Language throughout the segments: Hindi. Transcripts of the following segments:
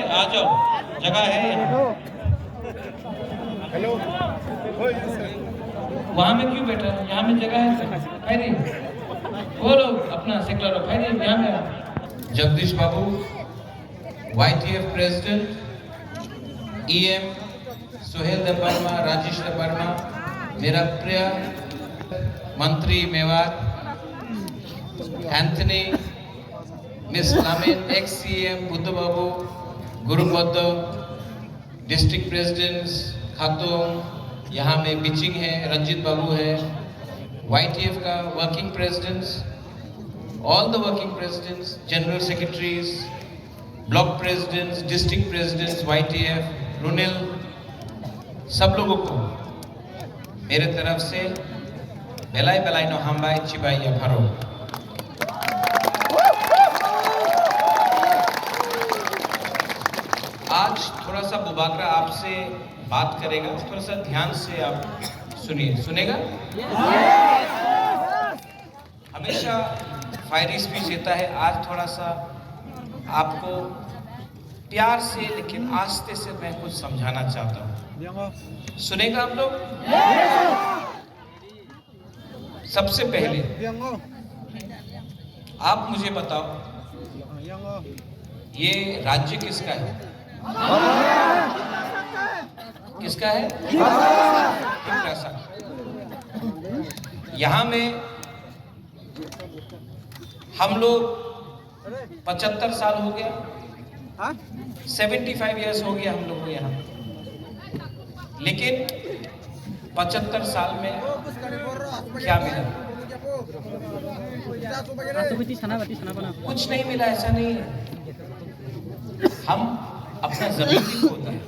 आ जाओ, जगह है यहाँ। हेलो, वहाँ में क्यों बैठा है? यहाँ में जगह है। खैरी वो लोग अपना सेक्युलर रखा है, यहाँ में आओ। Jagdish Babu, YTF president, EM Suhel Debbarma, Rajesh Debbarma, मेरा प्रिय मंत्री Mewat Anthony, miss Lamin, ex-CM Buddha Babu, गुरुबद्ध, डिस्ट्रिक्ट प्रेसिडेंट्स खातून, यहाँ में बिचिंग है, रंजीत बाबू है, YTF का working presidents, all the working presidents, general secretaries, block presidents, district presidents, YTF, रुनिल, सब लोगों को मेरे तरफ से बेलाई बेलाई नो हमबाई चिबाई या भरो। आज थोड़ा सा बुबाकरा आपसे बात करेगा, थोड़ा सा ध्यान से आप सुनिए। सुनेगा? हमेशा फायरी स्पीच देता है, आज थोड़ा सा आपको प्यार से लेकिन आस्ते से मैं कुछ समझाना चाहता हूँ। सुनेगा आप लोग? सबसे पहले आप मुझे बताओ, ये राज्य किसका है? किसका है? तिप्रासा। यहाँ में हम लोग 75 साल हो गया, 75 इयर्स हो गया हम लोग को यहाँ। लेकिन 75 साल में क्या मिला? कुछ नहीं मिला, ऐसा नहीं है। हम अपना जमीन भी खोते हैं।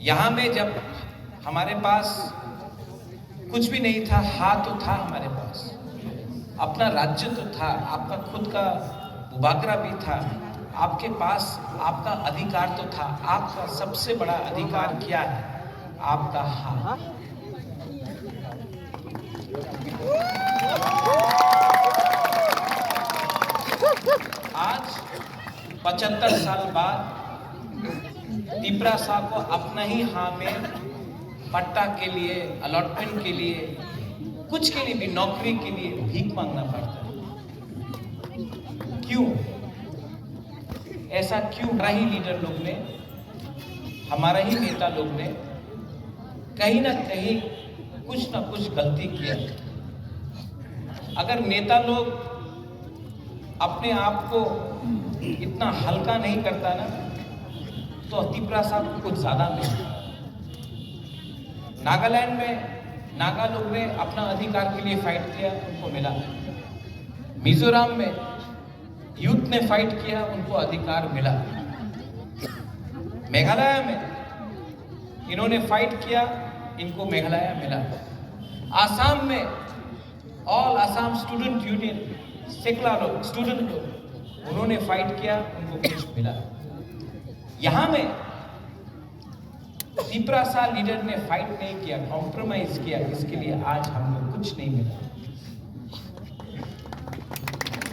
यहाँ में जब हमारे पास कुछ भी नहीं था, हाथ तो था हमारे पास, अपना राज्य तो था, आपका खुद का बुबाकरा भी था, आपके पास आपका अधिकार तो था। आपका सबसे बड़ा अधिकार क्या है? आपका हाथ। आज 75 साल बाद तिप्रासा को अपना ही हाँ में पट्टा के लिए, अलॉटमेंट के लिए, कुछ के लिए भी, नौकरी के लिए भीख मांगना पड़ता है। क्यों? ऐसा क्यों? हमारा ही लीडर लोग ने, हमारा ही नेता लोग ने कहीं ना कहीं कुछ ना कुछ गलती किया। अगर नेता लोग अपने आप को इतना हल्का नहीं करता ना, तो तिप्रासा को कुछ ज्यादा मिला। नागालैंड में नागा लोग ने अपना अधिकार के लिए फाइट किया, उनको मिला। मिजोरम में यूथ ने फाइट किया, उनको अधिकार मिला। मेघालय में इन्होंने फाइट किया, इनको मेघालय मिला। आसाम में ऑल आसाम स्टूडेंट यूनियन, सेक्ला लोग, स्टूडेंट लोग, उन्होंने फाइट किया, उनको कुछ मिला। यहां में तिप्रासा लीडर ने फाइट नहीं किया, कॉम्प्रोमाइज किया, इसके लिए आज हमको कुछ नहीं मिला।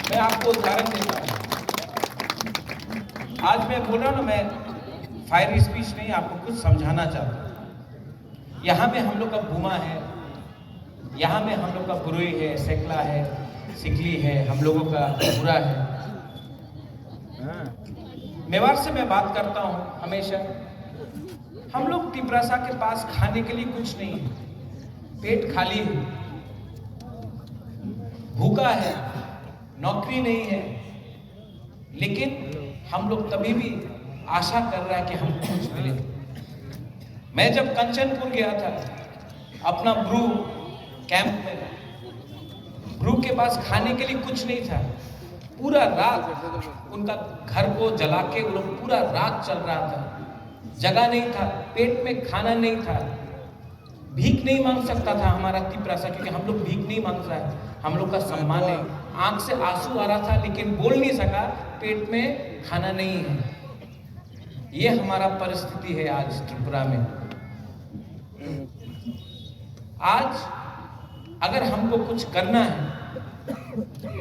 मैं आपको उदाहरण देता हूं। आज मैं बोल रहा हूं ना, मैं फायरी स्पीच नहीं, आपको कुछ समझाना चाहता हूं। यहाँ में हम लोग का बुमा है, यहाँ में हम लोग का बुरुई है, सेकला है, सिकली है, हम लोगों का बुरा है। मेवाड़ से मैं बात करता हूँ हमेशा। हम लोग तिप्रासा के पास खाने के लिए कुछ नहीं है, पेट खाली है, भूखा है, नौकरी नहीं है, लेकिन हम लोग तभी भी आशा कर रहा है कि हमको कुछ मिले। मैं जब कंचनपुर गया था अपना ब्रू कैंप में, ब्रू के पास खाने के लिए कुछ नहीं था। पूरा रात उनका घर को जला के वो लोग पूरा रात चल रहा था, जगह नहीं था, पेट में खाना नहीं था, भीख नहीं मांग सकता था हमारा तिप्रासा, क्योंकि हम लोग भीख नहीं मांग रहा है, हम लोग का सम्मान है। आंख से आंसू आ रहा था लेकिन बोल नहीं सका, पेट में खाना नहीं है। ये हमारा परिस्थिति है आज त्रिपुरा में। आज अगर हमको कुछ करना है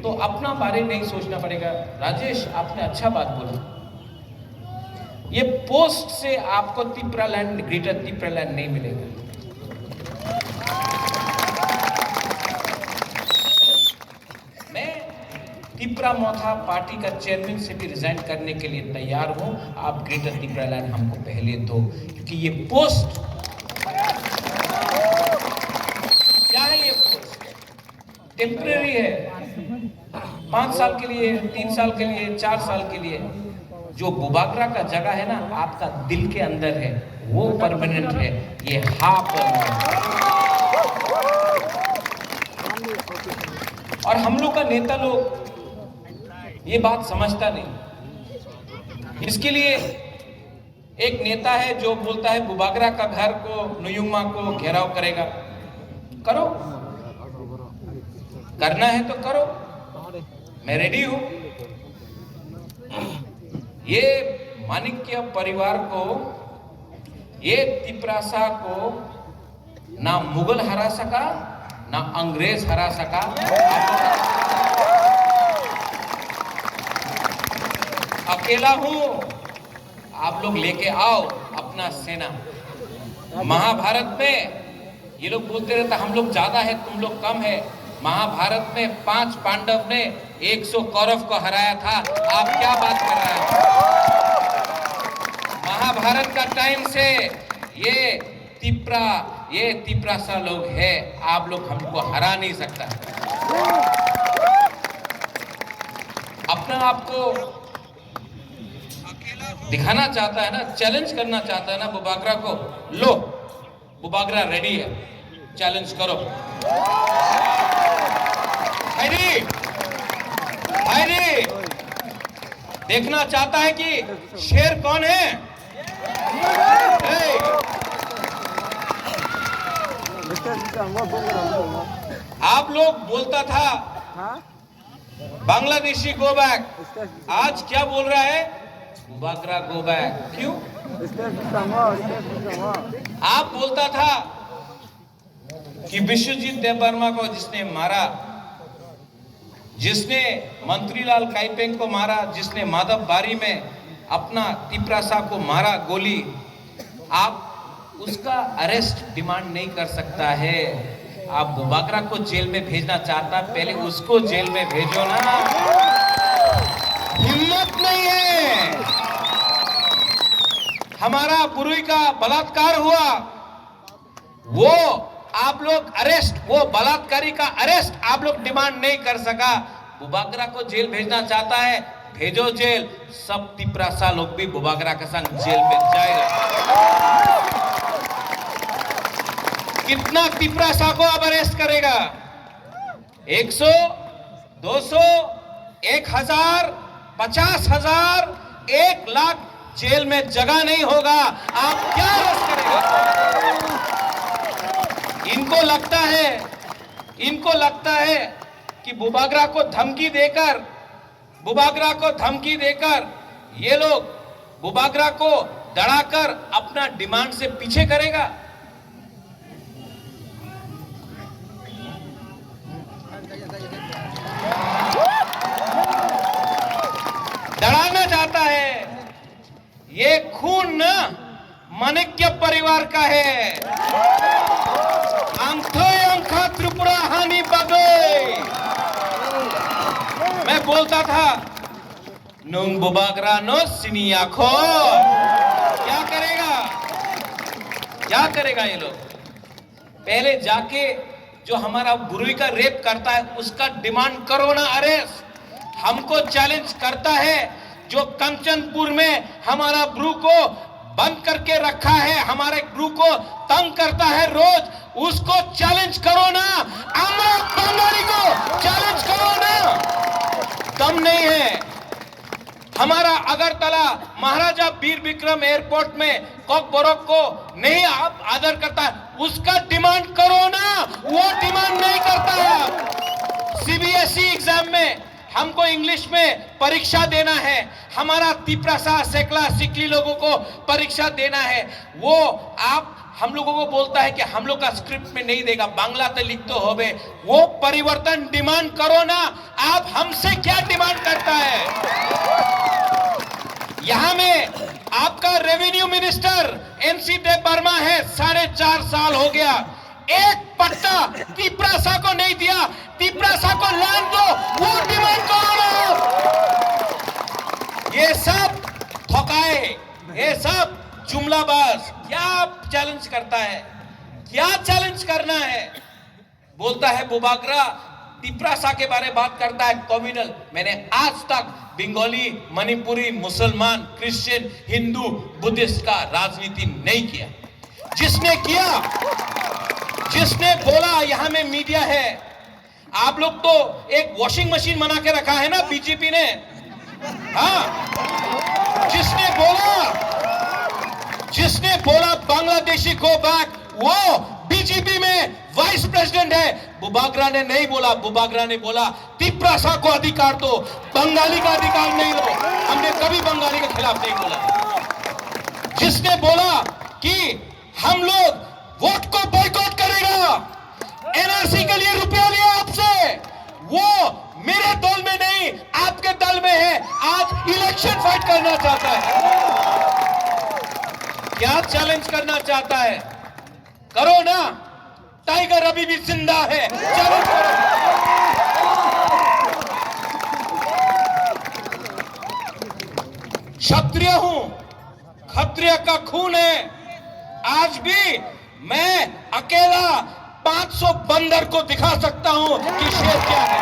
तो अपना बारे नहीं सोचना पड़ेगा। राजेश, आपने अच्छा बात बोला। ये पोस्ट से आपको तिप्रालैंड, ग्रेटर तिप्रालैंड नहीं मिलेगा। मैं तिप्रामोथा पार्टी का चेयरमैन से भी रिजाइन करने के लिए तैयार हूं। आप ग्रेटर तिप्रालैंड हमको पहले दो, क्योंकि ये पोस्ट क्या है, ये पोस्ट टेम्परेरी है। 5 साल के लिए, 3 साल के लिए, 4 साल के लिए। जो बुबागरा का जगह है ना, आपका दिल के अंदर है, वो परमानेंट है। ये हाफ और हम लोग का नेता लोग ये बात समझता नहीं। इसके लिए एक नेता है जो बोलता है बुबागरा का घर को, नुयुमा को घेराव करेगा। करो, करना है तो करो, मैं रेडी हूं। ये माणिक्य परिवार को, ये तिप्रासा को ना मुगल हरा सका, ना अंग्रेज हरा सका। अकेला हूं, आप लोग लेके आओ अपना सेना। महाभारत में ये लोग बोलते रहते हम लोग ज्यादा है, तुम लोग कम है। महाभारत में 5 पांडव ने 100 कौरव को हराया था। आप क्या बात कर रहे हैं? महाभारत का टाइम से ये तिप्रासा लोग है, आप लोग हमको हरा नहीं सकता। अपना आपको दिखाना चाहता है ना, चैलेंज करना चाहता है ना बुबागरा को। लो, बुबागरा रेडी है, चैलेंज करो। हैरी, हैरी देखना चाहता है कि शेर कौन है। आप लोग बोलता था बांग्लादेशी गो बैक, आज क्या बोल रहा है? Bubagra go back. क्यों? आप बोलता था कि विश्वजीत देववर्मा को जिसने मारा, जिसने मंत्रीलाल काइपेंग को मारा, जिसने माधव बारी में अपना तिप्रासा को मारा गोली, आप उसका अरेस्ट डिमांड नहीं कर सकता है। आप बुबागरा को जेल में भेजना चाहता, पहले उसको जेल में भेजो ना। हिम्मत नहीं है। हमारा बुरुई का बलात्कार हुआ, वो आप लोग अरेस्ट, वो बलात्कारी का अरेस्ट आप लोग डिमांड नहीं कर सका। बुबागरा को जेल भेजना चाहता है, भेजो जेल। सब तिप्रासा लोग भी बुबागरा के संग जेल में जाएगा। कितना तिप्रासा को अब अरेस्ट करेगा? 100, 200, 1000, 50,000, 1 लाख जेल में जगह नहीं होगा। आप क्या अरेस्ट करेगा? इनको लगता है कि बुबागरा को धमकी देकर ये लोग बुबागरा को डराकर अपना डिमांड से पीछे करेगा। डराना चाहता है। ये खून न माणिक्य परिवार का है। अंखा त्रिपुरा हानि बगै। मैं बोलता था नुंग बुबागरा नो सिनिया खो। क्या करेगा ये लोग? पहले जाके जो हमारा बुरुई का रेप करता है उसका डिमांड करो ना अरेस्ट। हमको चैलेंज करता है जो कंचनपुर में हमारा ब्रू को बंद करके रखा है, हमारे ब्रू को तंग करता है रोज, उसको चैलेंज करो ना। अमर बंगाली को चैलेंज करो ना। दम नहीं है। हमारा अगरतला महाराजा वीर विक्रम एयरपोर्ट में कॉकबोरोक को नहीं आप आदर करता है, उसका डिमांड करो ना। वो डिमांड नहीं करता है। सीबीएसई एग्जाम में हमको इंग्लिश में परीक्षा देना है, हमारा तिप्रासा सेकला सिकली लोगों को परीक्षा देना है। वो आप हम लोगों को बोलता है कि हम लोग का स्क्रिप्ट में नहीं देगा, बांग्ला तो लिख तो होवे। वो परिवर्तन डिमांड करो ना। आप हमसे क्या डिमांड करता है? यहां में आपका रेवेन्यू मिनिस्टर एनसी देव वर्मा है, 4.5 साल हो गया, एक पट्टा तिपरासा को नहीं दिया। तिपरासा को लैंड दो, वो डिमांड करो। ये सब ठोकाए, ये सब जुमलाबाज। क्या चैलेंज करता है, क्या चैलेंज करना है? बोलता है बुबागरा तिपरासा के बारे में बात करता है कम्युनल। मैंने आज तक बंगाली, मणिपुरी, मुसलमान, क्रिश्चियन, हिंदू, बुद्धिस्ट का राजनीति नहीं किया। जिसने किया, जिसने बोला, यहां में मीडिया है। आप लोग तो एक वॉशिंग मशीन बना के रखा है ना बीजेपी ने। हाँ, जिसने बोला बांग्लादेशी गो बैक, वो बीजेपी में वाइस प्रेसिडेंट है। बुबागरा ने नहीं बोला, बुबागरा ने बोला तिपरासा को अधिकार दो, बंगाली का अधिकार नहीं दो। हमने कभी बंगाली के खिलाफ नहीं बोला। जिसने बोला कि हम लोग वोट को बॉयकॉट करेगा, एनआरसी के लिए रुपया लिया आपसे, वो मेरे दल में नहीं, आपके दल में है। आज इलेक्शन फाइट करना चाहता है। क्या चैलेंज करना चाहता है? करो ना, टाइगर अभी भी जिंदा है, चैलेंज करो। क्षत्रिय हूं, क्षत्रिय का खून है। आज भी मैं अकेला 500 बंदर को दिखा सकता हूं कि शेर क्या है।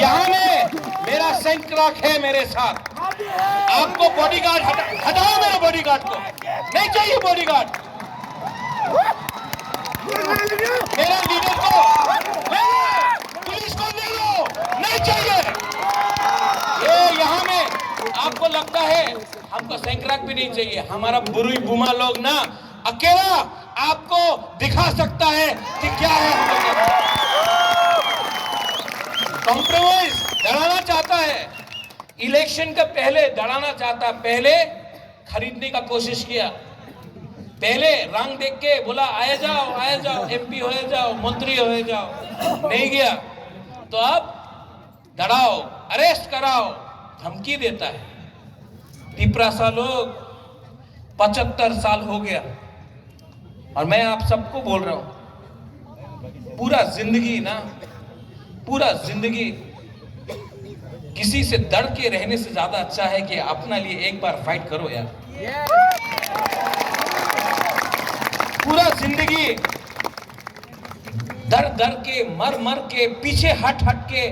यहां में मेरा सैनिक है मेरे साथ। आपको बॉडीगार्ड हटाओ, मेरे बॉडीगार्ड को नहीं चाहिए। बॉडीगार्ड मेरा लीडर को पुलिस को ले लो, नहीं चाहिए। ये यहाँ में आपको लगता है हमको सैंक्राक भी नहीं चाहिए। हमारा बुरी बुमा लोग ना अकेला आपको दिखा सकता है कि क्या है। कॉम्प्रोमाइज डराना चाहता है, इलेक्शन के पहले डराना चाहता। पहले खरीदने का कोशिश किया, पहले रंग देख के बोला आए जाओ एमपी हो जाओ, मंत्री हो जाओ, नहीं गया। तो अब डराओ, अरेस्ट कराओ, धमकी देता है। तिपरासा लोग 75 साल हो गया, और मैं आप सबको बोल रहा हूं, पूरा जिंदगी किसी से डर के रहने से ज्यादा अच्छा है कि अपना लिए एक बार फाइट करो यार। पूरा जिंदगी डर के, मर के, पीछे हट के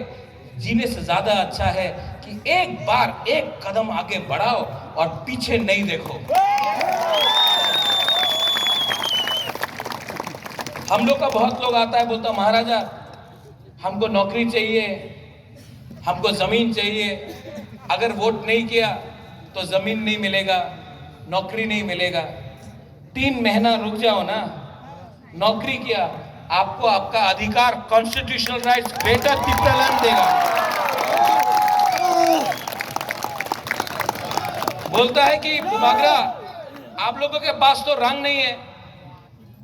जीने से ज्यादा अच्छा है कि एक बार एक कदम आगे बढ़ाओ और पीछे नहीं देखो। हम लोग का बहुत लोग आता है, बोलता महाराजा हमको नौकरी चाहिए, हमको जमीन चाहिए। अगर वोट नहीं किया तो जमीन नहीं मिलेगा, नौकरी नहीं मिलेगा। 3 महीना रुक जाओ ना, नौकरी किया, आपको आपका अधिकार, कॉन्स्टिट्यूशनल राइट्स बेटर तिपरालैंड देगा। बोलता है कि बुबागरा आप लोगों के पास तो रंग नहीं है,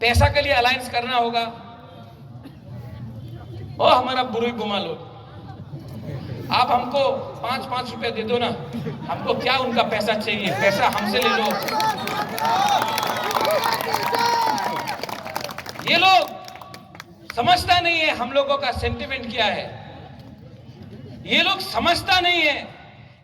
पैसा के लिए अलायंस करना होगा। ओ हमारा बुरी बुमा लोग, आप हमको 5-5 रुपया दे दो ना, हमको क्या उनका पैसा चाहिए, पैसा हमसे ले लो। ये लोग समझता नहीं है हम लोगों का सेंटिमेंट क्या है। ये लोग समझता नहीं है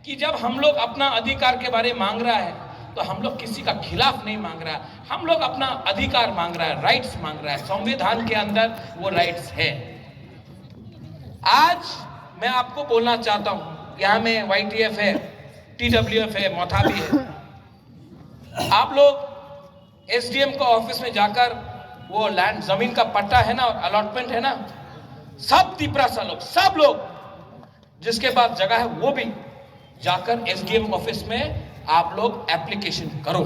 कि जब हम लोग अपना अधिकार के बारे में मांग रहा है तो हम लोग किसी का खिलाफ नहीं मांग रहा है, हम लोग अपना अधिकार मांग रहा है, राइट्स मांग रहा है। संविधान के अंदर वो राइट्स है। आज मैं आपको बोलना चाहता हूं, यहां में YTF है, TWF है, मोथाबी है। आप लोग SDM का ऑफिस में जाकर वो लैंड, जमीन का पट्टा है ना और अलॉटमेंट है ना, सब तिपरासा लोग, सब लोग जिसके पास जगह है वो भी जाकर SDM ऑफिस में आप लोग एप्लीकेशन करो।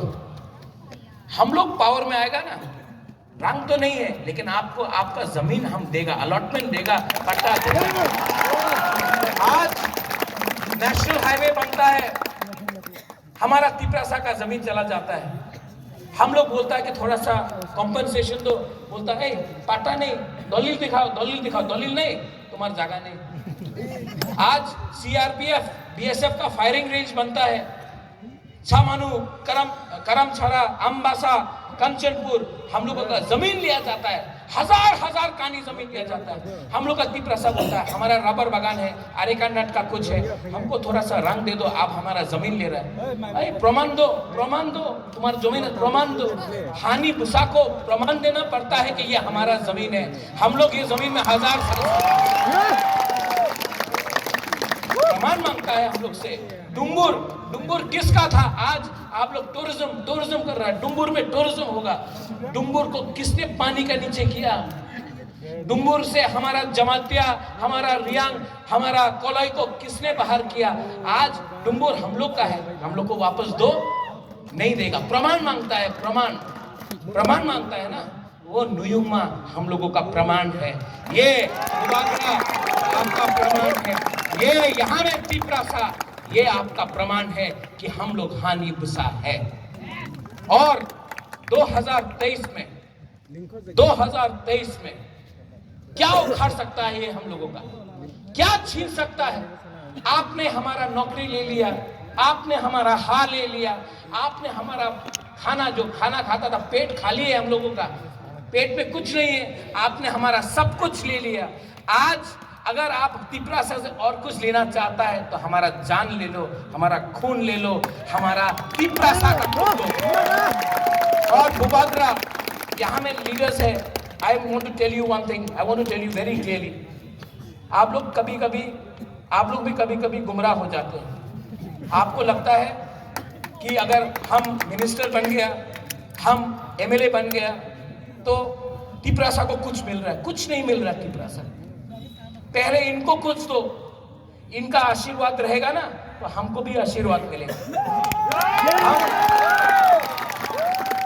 हम लोग पावर में आएगा ना, रंग तो नहीं है लेकिन आपको आपका जमीन हम देगा, अलॉटमेंट देगा, पट्टा देगा। आज नेशनल हाईवे बनता है, हमारा तिपरासा का जमीन चला जाता है। हम लोग बोलता है कि थोड़ा सा कॉम्पनसेशन दो, बोलता है पट्टा नहीं, दलील दिखाओ, दलील दिखाओ, दलील नहीं, तुम्हारी जगह नहीं। आज CRPF BSF का फायरिंग रेंज बनता है, छामानू, करमछड़ा, अम्बासा, कंचनपुर हम लोगों का जमीन लिया जाता है। हजार कानी जमीन लिया जाता है। हम लोग का तिप्रसा होता है, हमारा रबर बागान है, अरेका नट का कुछ है, हमको थोड़ा सा रंग दे दो, आप हमारा जमीन ले रहे हैं। अरे प्रमाण दो, तुम्हारा जमीन प्रमाण दो। हानि भूसा को प्रमाण देना पड़ता है कि ये हमारा जमीन है। हम लोग ये जमीन में 1000 साल प्रमाण मांगता है हम लोग से। डुम्बुर किसका था? आज आप लोग टूरिज्म कर रहा है। डुम्बुर में टूरिज्म होगा। डुम्बुर को किसने पानी के नीचे किया? डुम्बुर से हमारा जमातिया, हमारा रियांग, हमारा कोलाई को किसने बाहर किया? आज डुम्बुर हम लोग का है, हम लोग को वापस दो, नहीं देगा। प्रमाण मांगता है, प्रमाण मांगता है ना। वो नुयुमा हम लोगों का प्रमाण है। ये बुबागरा आपका प्रमाण है। ये यहाँ में तिप्रसा, ये आपका प्रमाण है कि हम लोग हानि भूसा है। और 2023 में क्या उखाड़ सकता है ये हम लोगों का? क्या छीन सकता है? आपने हमारा नौकरी ले लिया, आपने हमारा हाल ले लिया, आपने हमारा खाना, जो खाना खाता था, पेट खाली है हम लोगों का, पेट में कुछ नहीं है, आपने हमारा सब कुछ ले लिया। आज अगर आप तिप्रसा से और कुछ लेना चाहता है तो हमारा जान ले लो, हमारा खून ले लो, हमारा तिप्रसा का खून लो। और बुबागरा यहाँ में लीडर्स है। I want to tell you one thing. I want to tell you very clearly. आप लोग भी कभी कभी गुमराह हो जाते हैं। आपको लगता है कि अगर हम मिनिस्टर बन गया, हम एमएलए बन गया तो तिप्रसा को कुछ मिल रहा है। कुछ नहीं मिल रहा तिप्रसा। पहले इनको कुछ दो, इनका आशीर्वाद रहेगा ना तो हमको भी आशीर्वाद मिलेगा।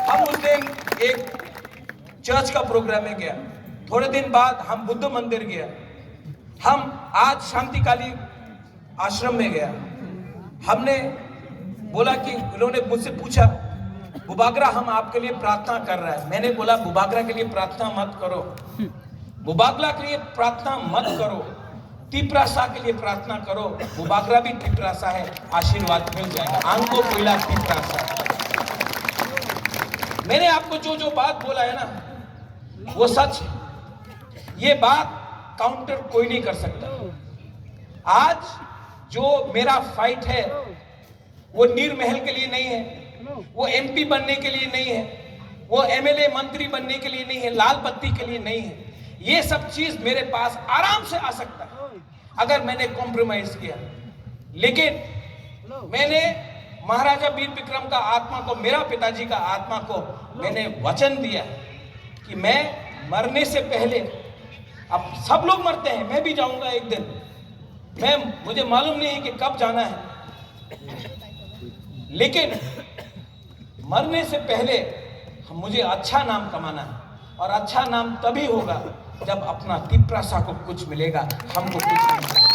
हम उस दिन एक चर्च का प्रोग्राम में गया, थोड़े दिन बाद हम बुद्ध मंदिर गया, हम आज शांतिकाली आश्रम में गया। हमने बोला कि उन्होंने मुझसे पूछा, बुबागरा हम आपके लिए प्रार्थना कर रहा है। मैंने बोला बुबागरा के लिए प्रार्थना मत करो, बुबागरा के लिए प्रार्थना मत करो, तिप्रसा के लिए प्रार्थना करो। बुबागरा भी तिप्रसा है, आशीर्वाद मिल जाएगा। आंको कोयला तिप्रसा। मैंने आपको जो बात बोला है ना वो सच है। ये बात काउंटर कोई नहीं कर सकता। आज जो मेरा फाइट है वो नीर महल के लिए नहीं है, वो एमपी बनने के लिए नहीं है, वो एमएलए मंत्री बनने के लिए नहीं है, लाल बत्ती के लिए नहीं है। ये सब चीज मेरे पास आराम से आ सकता है अगर मैंने कॉम्प्रोमाइज किया। लेकिन मैंने महाराजा वीर विक्रम का आत्मा को, मेरा पिताजी का आत्मा को मैंने वचन दिया कि मैं मरने से पहले, अब सब लोग मरते हैं, मैं भी जाऊंगा एक दिन, मुझे मालूम नहीं है कि कब जाना है, लेकिन मरने से पहले मुझे अच्छा नाम कमाना है। और अच्छा नाम तभी होगा जब अपना तिप्रसा को कुछ मिलेगा, हमको कुछ नहीं मिलेगा।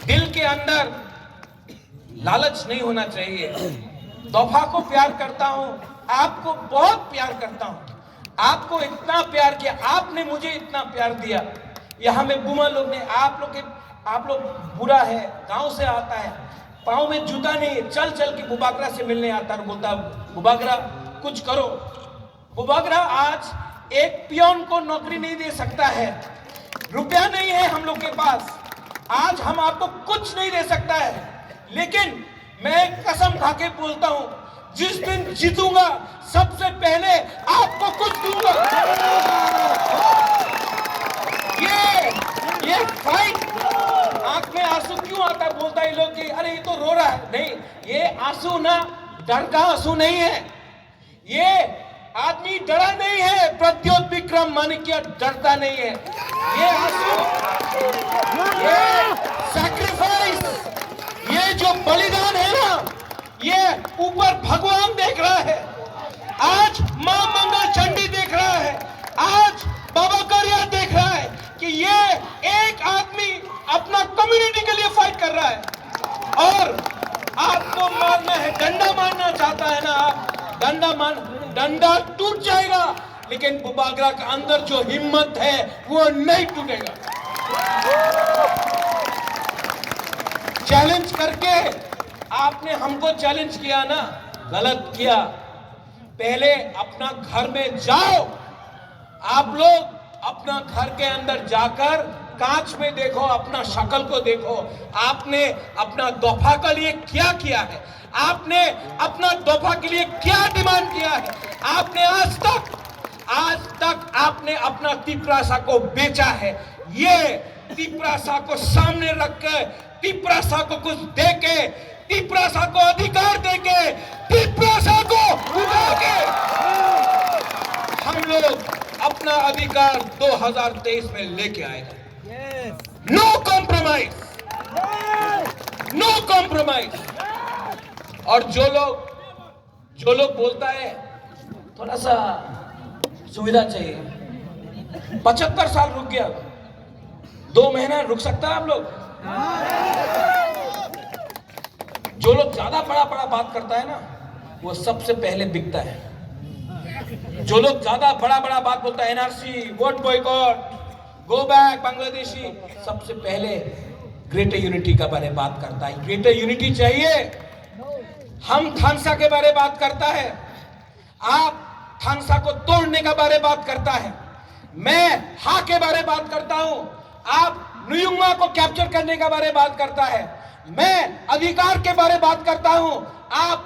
दिल के अंदर लालच नहीं होना चाहिए। तोहफा को प्यार करता हूं, आपको बहुत प्यार करता हूं, आपको इतना प्यार किया, आपने मुझे इतना प्यार दिया। यहाँ में बुमा लोग ने, आप लोग बुरा है, गांव से आता है, पाँव में जूता नहीं, चल के बुबागरा से मिलने आता है, बोलता बुबागरा कुछ करो। बुबागरा आज एक पियोन को नौकरी नहीं दे सकता है, रुपया नहीं है हम लोग के पास, आज हम आपको कुछ नहीं दे सकता है। लेकिन मैं कसम खा के बोलता हूं, जिस दिन जीतूंगा सबसे पहले आपको कुछ दूंगा। ये फाइट, आंख में आंसू क्यों आता है? बोलता है लोग कि अरे ये तो रो रहा है। नहीं, ये आंसू ना डर का आंसू नहीं है। ये आदमी डरा नहीं है, प्रद्योत विक्रम माणिक्य डरता नहीं है। ये आंसू, ये सैक्रिफाइस, ये जो बलिदान है ना, ये ऊपर भगवान देख रहा है, आज मां मंगल चंडी देख रहा है, आज बाबा करिया देख रहा है कि ये एक आदमी अपना कम्युनिटी के लिए फाइट कर रहा है। और आपको मारना है, डंडा मारना चाहता है ना आप, डंडा टूट जाएगा, लेकिन बुबागरा के अंदर जो हिम्मत है वो नहीं टूटेगा। चैलेंज करके आपने हमको चैलेंज किया ना, गलत किया। पहले अपना घर में जाओ, आप लोग अपना घर के अंदर जाकर कांच में देखो, अपना शक्ल को देखो। आपने अपना दफा के लिए क्या किया है, आपने अपना दफा के लिए क्या डिमांड किया है। आपने आज तक आपने अपना तिपरासा को बेचा है। ये तिपरासा को सामने रख के, तिपरासा को कुछ दे के, तिपरासा को अधिकार दे के, तिपरासा को उठा के हम लोग अपना अधिकार 2023 में लेके आएगा। No compromise, no compromise. और जो लोग बोलता है थोड़ा सा सुविधा चाहिए, 75 साल रुक गया, 2 महीना रुक सकता है आप लोग? जो लोग ज्यादा बड़ा बात करता है ना, वो सबसे पहले बिकता है। जो लोग ज्यादा बड़ा बात बोलता है, NRC, vote boycott, go back Bangladeshi, सबसे पहले ग्रेटर यूनिटी का बारे में बात करता है। ग्रेटर यूनिटी चाहिए। हम थानसा के बारे में बात करता है, आप थानसा को तोड़ने का बारे में बात करता है। मैं हा के बारे में बात करता हूं, आप नुयुंगा को कैप्चर करने का बारे में बात करता है। मैं अधिकार के बारे में बात करता हूं, आप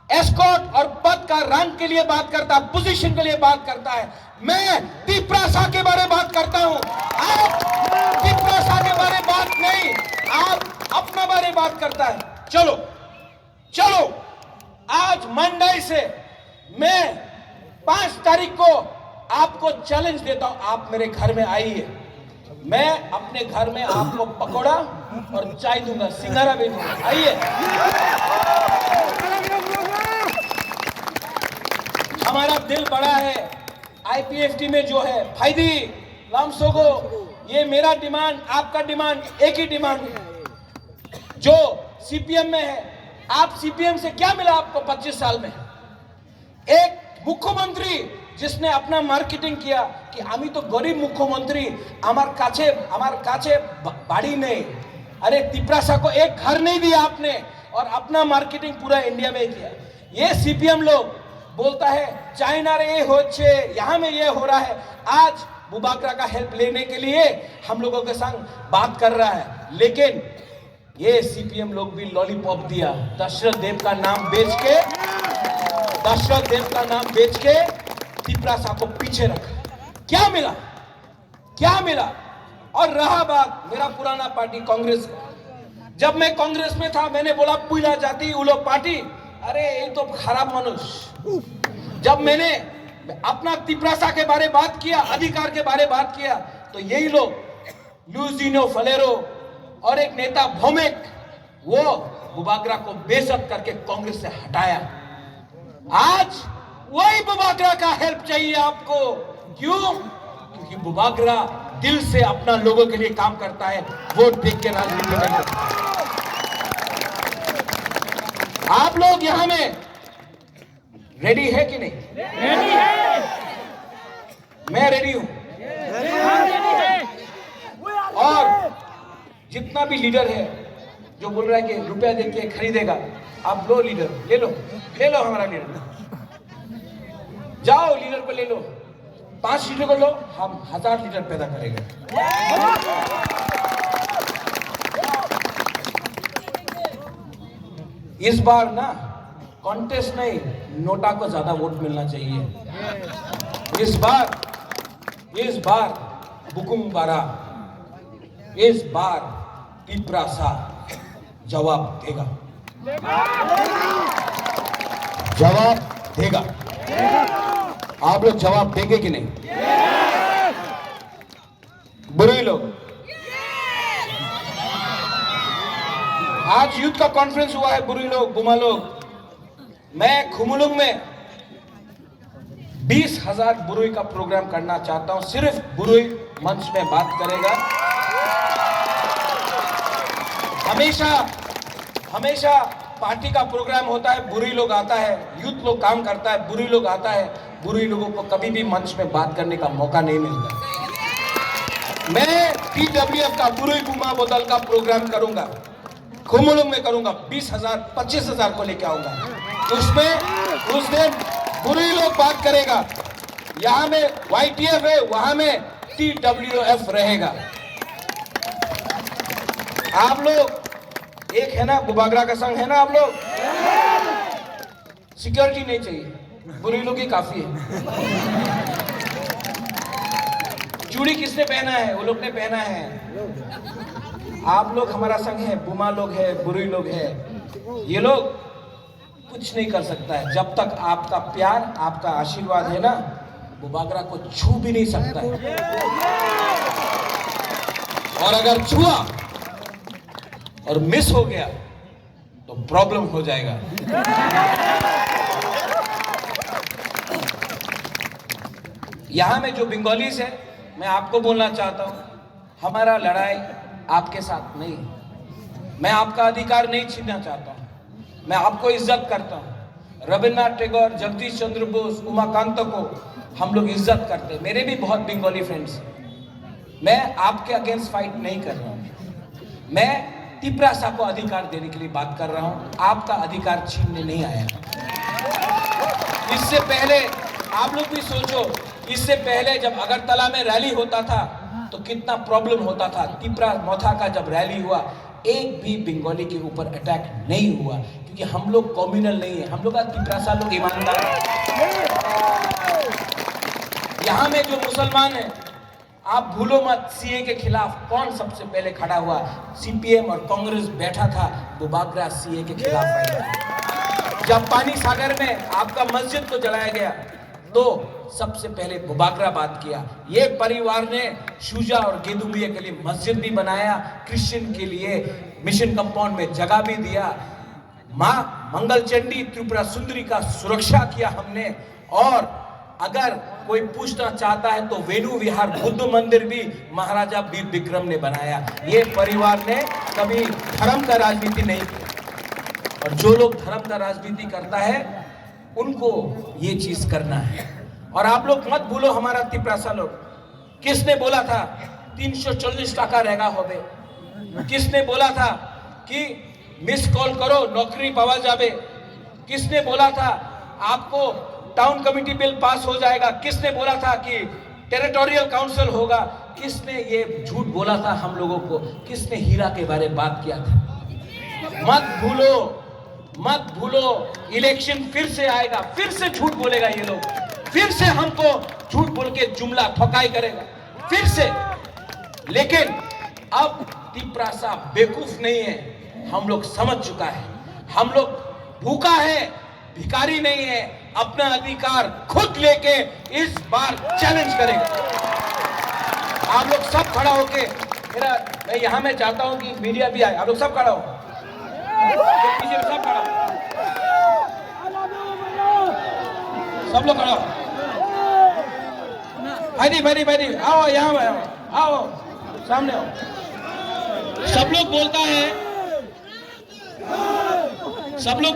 एस्कॉर्ट और पद का रंग के लिए बात करता है, पोजीशन के लिए बात करता है। मैं तिपरासा के बारे में बात करता हूं, आप तिपरासा के बारे में बात नहीं, आप अपना बारे में बात करता है। चलो आज मंडई से मैं 5 तारीख को आपको चैलेंज देता हूं, आप मेरे घर में आइए। मैं अपने घर में आपको पकौड़ा और चाय दूंगा, सिंगारा भी दूंगा, आइए। हमारा दिल बड़ा है। आईपीएफटी में जो है फायदी लामसोगो, ये मेरा डिमांड, आपका डिमांड एक ही डिमांड है। जो सीपीएम में है, आप सीपीएम से क्या मिला आपको 25 साल में? एक मुख्यमंत्री जिसने अपना मार्केटिंग किया कि आमी तो गरीब मुख्यमंत्री, আমার কাছে বাড়ি নেই। अरे तिपरासा को एक घर नहीं दिया आपने, और अपना मार्केटिंग पूरा इंडिया में किया। ये सीपीएम लोग बोलता है चाइना रे ये होच्छे, यहाँ में ये हो रहा है। आज बुबाकरा का हेल्प लेने के लिए हम लोगों के संग बात कर रहा है, लेकिन ये सीपीएम लोग भी लॉलीपॉप दिया। दशरथ देव का नाम बेच के तिपरासा को पीछे रखा। क्या मिला? और रहा बात मेरा पुराना पार्टी कांग्रेस का, जब मैं कांग्रेस में था मैंने बोला पुइला जाति उलो पार्टी, अरे ये तो खराब मनुष्य। जब मैंने अपना तिपरासा के बारे बात किया, अधिकार के बारे बात किया, तो यही लोग लुइजिनो फलेरो और एक नेता भौमिक, वो बुबाकरा को बेइज्जत करके कांग्रेस से हटाया। आज वही बुबाकरा का हेल्प चाहिए आपको। क्यों? क्योंकि बुबाकरा दिल से अपना लोगों के लिए काम करता है, वोट देख के राजनीति नहीं करता। आप लोग यहां में रेडी है कि नहीं? रेडी है। मैं रेडी हूं। और जितना भी लीडर है जो बोल रहा है कि रुपया देके खरीदेगा, आप लो लीडर, ले लो हमारा लीडर, जाओ लीडर को ले लो, 5 लीटर को लो, हम 1000 लीटर पैदा करेंगे। इस बार ना कॉन्टेस्ट नहीं, नोटा को ज्यादा वोट मिलना चाहिए। इस बार बुकुम बारा, इस बार तिपरासा जवाब देगा। आप लोग जवाब देंगे कि नहीं? बुरे लोग, आज यूथ का कॉन्फ्रेंस हुआ है, बुरी लोग, बुमा लोग। मैं खुमुलुंग में 20,000 बुरुई का प्रोग्राम करना चाहता हूं। सिर्फ बुरुई मंच में बात करेगा। हमेशा पार्टी का प्रोग्राम होता है, बुरी लोग आता है, यूथ लोग काम करता है, बुरी लोग आता है। बुरी लोगों को कभी भी मंच में बात करने का मौका नहीं मिलता। मैं TWF का बुरुई बुमा बोतल का प्रोग्राम करूंगा। खुमुलुंग में करूंगा, 20,000 25,000 को लेके आऊंगा। उसमें उस दिन बुरी लोग बात करेगा, यहां में YTF है, वहां में TWF रहेगा। आप लोग एक है ना, बुबागरा का संघ है ना, आप लोग सिक्योरिटी नहीं चाहिए, बुरी लोग ही काफी है। चूड़ी किसने पहना है? वो लोग ने पहना है। आप लोग हमारा संघ है, बुमा लोग है, बुरी लोग है, ये लोग कुछ नहीं कर सकता है। जब तक आपका प्यार, आपका आशीर्वाद है ना, बुबागरा को छू भी नहीं सकता है। और अगर छुआ और मिस हो गया तो प्रॉब्लम हो जाएगा। यहां में जो बंगालीज है, मैं आपको बोलना चाहता हूं, हमारा लड़ाई आपके साथ नहीं है। मैं आपका अधिकार नहीं छीनना चाहता हूं, मैं आपको इज्जत करता हूं। रविन्द्रनाथ टैगोर, जगदीश चंद्र बोस, उमाकांत को हम लोग इज्जत करते हैं। मेरे भी बहुत बंगाली फ्रेंड्स हैं। मैं आपके अगेंस्ट फाइट नहीं कर रहा हूं, मैं तिपरासा को अधिकार देने के लिए बात कर रहा हूं, आपका अधिकार छीनने नहीं आया। इससे पहले आप लोग भी सोचो, इससे पहले जब अगरतला में रैली होता था तो कितना प्रॉब्लम होता था। तिपरा मोथा का जब रैली हुआ, एक भी बंगाली के ऊपर अटैक नहीं हुआ, क्योंकि हम लोग कम्युनल नहीं है, हम लोग तिपरासा लोग ईमानदार हैं। यहां में जो मुसलमान है, आप भूलो मत, सीए के खिलाफ कौन सबसे पहले खड़ा हुआ? CPM और कांग्रेस बैठा था, बुबागरा सीए के खिलाफ आया। जब पानी सागर में आपका मस्जिद को जलाया गया तो सबसे पहले बुबागरा बात किया। ये परिवार ने शुजा और गेदुबिया के लिए मस्जिद भी बनाया, क्रिश्चियन के लिए मिशन कंपाउंड में जगह भी दिया, मां मंगलचंडी त्रिपुरा सुंदरी का सुरक्षा किया हमने। और अगर कोई पूछना चाहता है तो वेणु विहार बुद्ध मंदिर भी महाराजा वीर विक्रम ने बनाया। ये परिवार ने कभी धर्म का राजनीति नहीं की, और जो लोग धर्म का राजनीति करता है उनको ये चीज करना है। और आप लोग मत भूलो, हमारा तिपरासा लोग, किसने बोला था 340 टाका रहेगा होबे? किसने बोला था कि मिस कॉल करो नौकरी पावा जाबे? किसने बोला था आपको टाउन कमिटी बिल पास हो जाएगा? किसने बोला था कि टेरिटोरियल काउंसिल होगा? किसने ये झूठ बोला था हम लोगों को? किसने हीरा के बारे में बात किया था? मत भूलो, मत भूलो, इलेक्शन फिर से आएगा, फिर से झूठ बोलेगा ये लोग, फिर से हमको झूठ बोल के जुमला ठोकाई करेगा, फिर से। लेकिन अब तिपरासा बेवकूफ नहीं है, हम लोग समझ चुका है, हम लोग भूखा है, भिखारी नहीं है, अपना अधिकार खुद लेके इस बार चैलेंज करेगा। आप लोग सब खड़ा होके, मैं यहां में चाहता हूं कि मीडिया भी आए, आप लोग सब खड़ा हो, पीछे सब खड़ा हो, सब लोग खड़ा हो। भाई आओ, यहाँ आओ, सामने आओ। सब लोग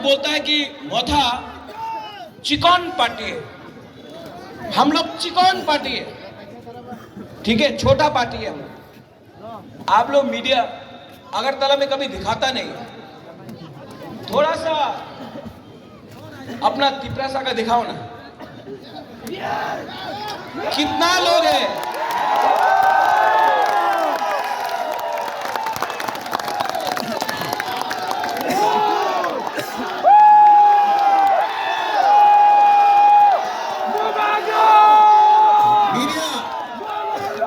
बोलता है कि मोथा चिकन पार्टी है, हम लोग चिकन पार्टी है, ठीक है, छोटा पार्टी है हम। आप लोग मीडिया अगरतला में कभी दिखाता नहीं, थोड़ा सा अपना तिपरासा का दिखाओ ना, कितना लोग हैं।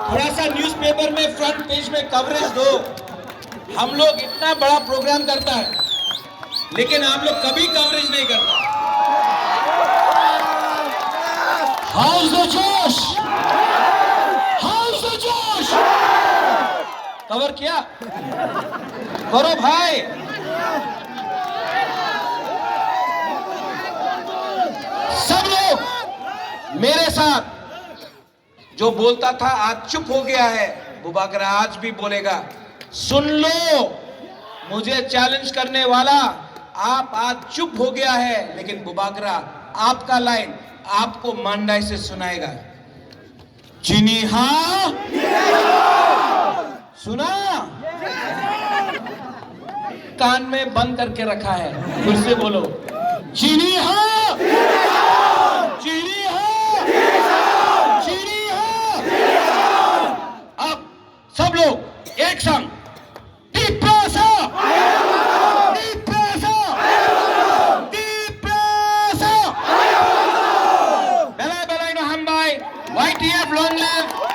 थोड़ा सा न्यूज़पेपर में फ्रंट पेज में कवरेज दो। हम लोग इतना बड़ा प्रोग्राम करता है, लेकिन आप लोग कभी कवरेज नहीं करता। हाउस द जोश, हाउस द जोश, कवर किया करो भाई। सब लोग मेरे साथ, जो बोलता था आज चुप हो गया है, बुबागरा आज भी बोलेगा। सुन लो, मुझे चैलेंज करने वाला आप आज चुप हो गया है, लेकिन बुबागरा आपका लाइन आपको मांडाई से सुनाएगा। चीनी हाँ सुना, कान में बंद करके रखा है। फिर से बोलो, चीनी हाँ, चीनी हाँ, चीनी हाँ। अब सब लोग एक संग टीप्रासा, टीप्रासा, टीप्रासा। बेलाई बेलाई no hambai, YTF long live.